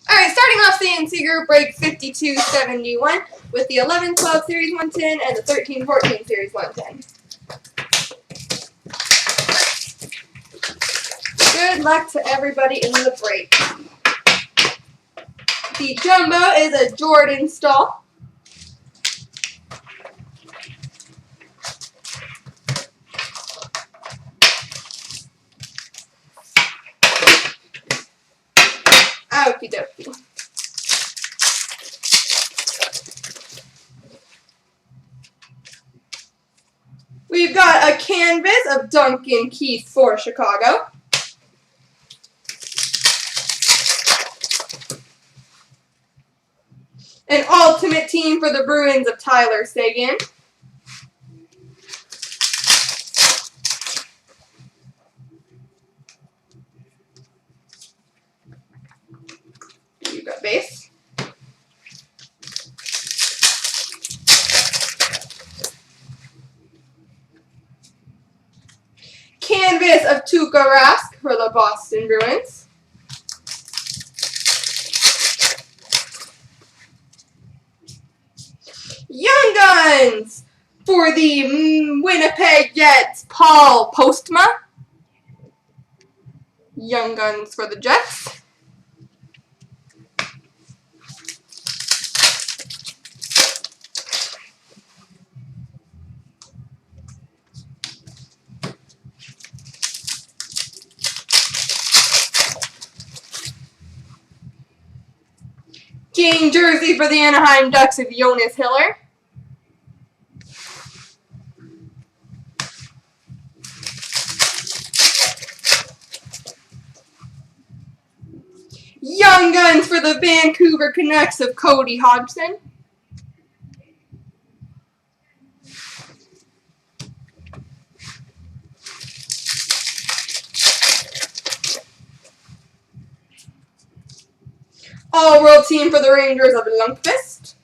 Alright, starting off CNC group break 5271 with the 11-12 Series 110 and the 13-14 Series 110. Good luck to everybody in the break. The jumbo is a Jordan Stahl. Okie dokie. We've got a canvas of Duncan Keith for Chicago. An ultimate team for the Bruins of Tyler Seguin. You've got base. Canvas of Tuukka Rask for the Boston Bruins. Young Guns for the Winnipeg Jets, Paul Postma. Young Guns for the Jets. Game jersey for the Anaheim Ducks of Jonas Hiller. Young Guns for the Vancouver Canucks of Cody Hodgson. All-World Team for the Rangers of Lundqvist.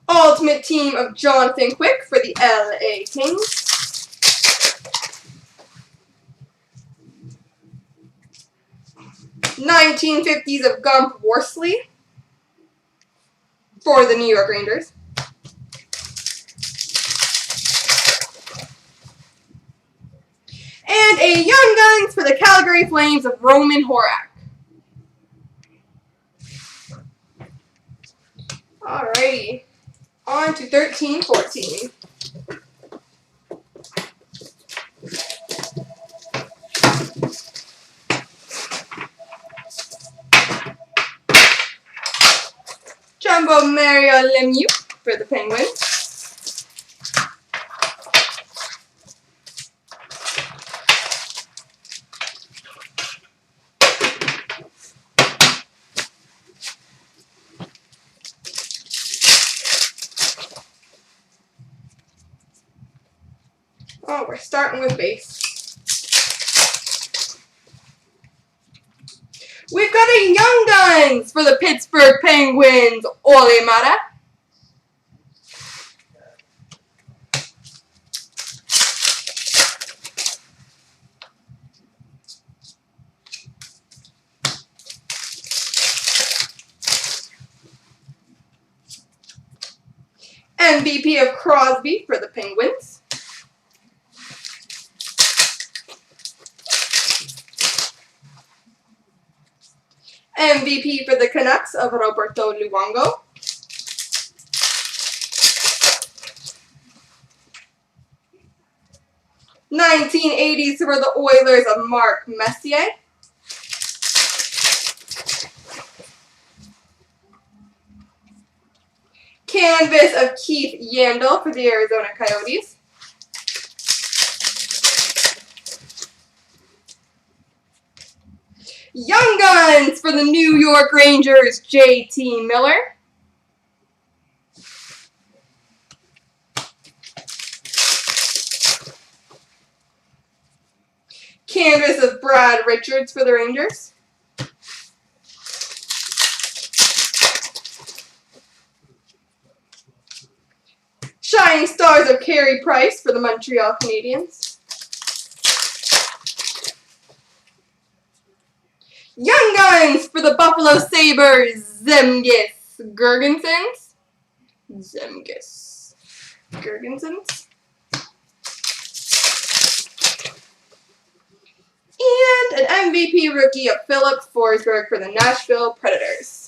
Ultimate Team of Jonathan Quick for the LA Kings. '50s of Gump Worsley for the New York Rangers. And a Young Guns for the Calgary Flames of Roman Horak. Alrighty, on to 13-14. Jumbo Mario Lemieux for the Penguins. Oh, we're starting with base. We've got a Young Guns for the Pittsburgh Penguins, Ole Mara. MVP of Crosby for the Penguins. MVP for the Canucks of Roberto Luongo. '80s for the Oilers of Mark Messier. Canvas of Keith Yandel for the Arizona Coyotes. Young Guns for the New York Rangers, JT Miller. Canvas of Brad Richards for the Rangers. Shining Stars of Carey Price for the Montreal Canadiens. Offense for the Buffalo Sabres, Zemgus Girgensons. And an MVP rookie of Philip Forsberg for the Nashville Predators.